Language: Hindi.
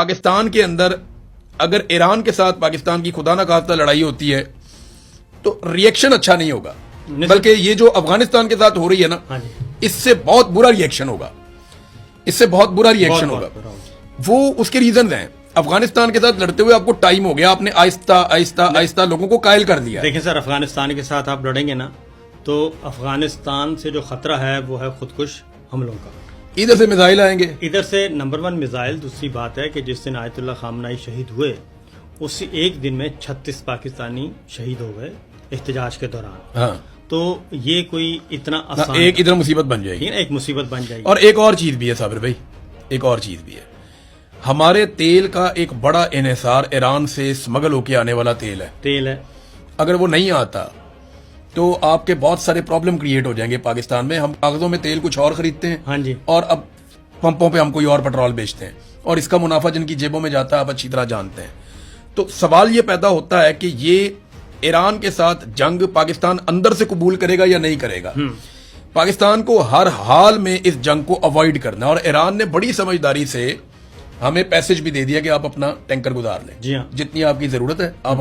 पाकिस्तान के अंदर अगर ईरान के साथ पाकिस्तान की खुदा ना खास्ता लड़ाई होती है तो रिएक्शन अच्छा नहीं होगा, बल्कि ये जो अफगानिस्तान के साथ हो रही है ना, इससे बहुत बुरा रिएक्शन होगा, इससे बहुत बुरा रिएक्शन होगा। वो उसके रीजन हैं। अफगानिस्तान के साथ लड़ते हुए आपको टाइम हो गया, आपने आहिस्ता आहिस्ता आहिस्ता लोगों को कायल कर दिया। देखिए सर, अफगानिस्तान के साथ आप लड़ेंगे ना तो अफगानिस्तान से जो खतरा है वो है खुदकुश हमलों का। इधर से मिसाइल आएंगे, इधर से नंबर 1 मिसाइल। दूसरी बात है कि जिस दिन आयतुल्लाह खामनाई शहीद हुए उसी एक दिन में 36 पाकिस्तानी शहीद हो गए एहतजाज के दौरान। हाँ। तो ये कोई इतना आसान एक इधर मुसीबत बन जाएगी, एक मुसीबत बन जाएगी। और एक और चीज भी है साबिर भाई, एक और चीज भी है। हमारे तेल का एक बड़ा इन्हिसार ईरान से स्मगल होके आने वाला तेल है। अगर वो नहीं आता तो आपके बहुत सारे प्रॉब्लम क्रिएट हो जाएंगे पाकिस्तान में। हम कागजों में तेल कुछ और खरीदते हैं, हाँ जी, और अब पंपों पे हम कोई और पेट्रोल बेचते हैं, और इसका मुनाफा जिनकी जेबों में जाता है आप अच्छी तरह जानते हैं। तो सवाल ये पैदा होता है कि ये ईरान के साथ जंग पाकिस्तान अंदर से कबूल करेगा या नहीं करेगा। पाकिस्तान को हर हाल में इस जंग को अवॉइड करना, और ईरान ने बड़ी समझदारी से हमें पैसेज भी दे दिया कि आप अपना टैंकर गुजार लें, जी हाँ, जितनी आपकी जरूरत है आप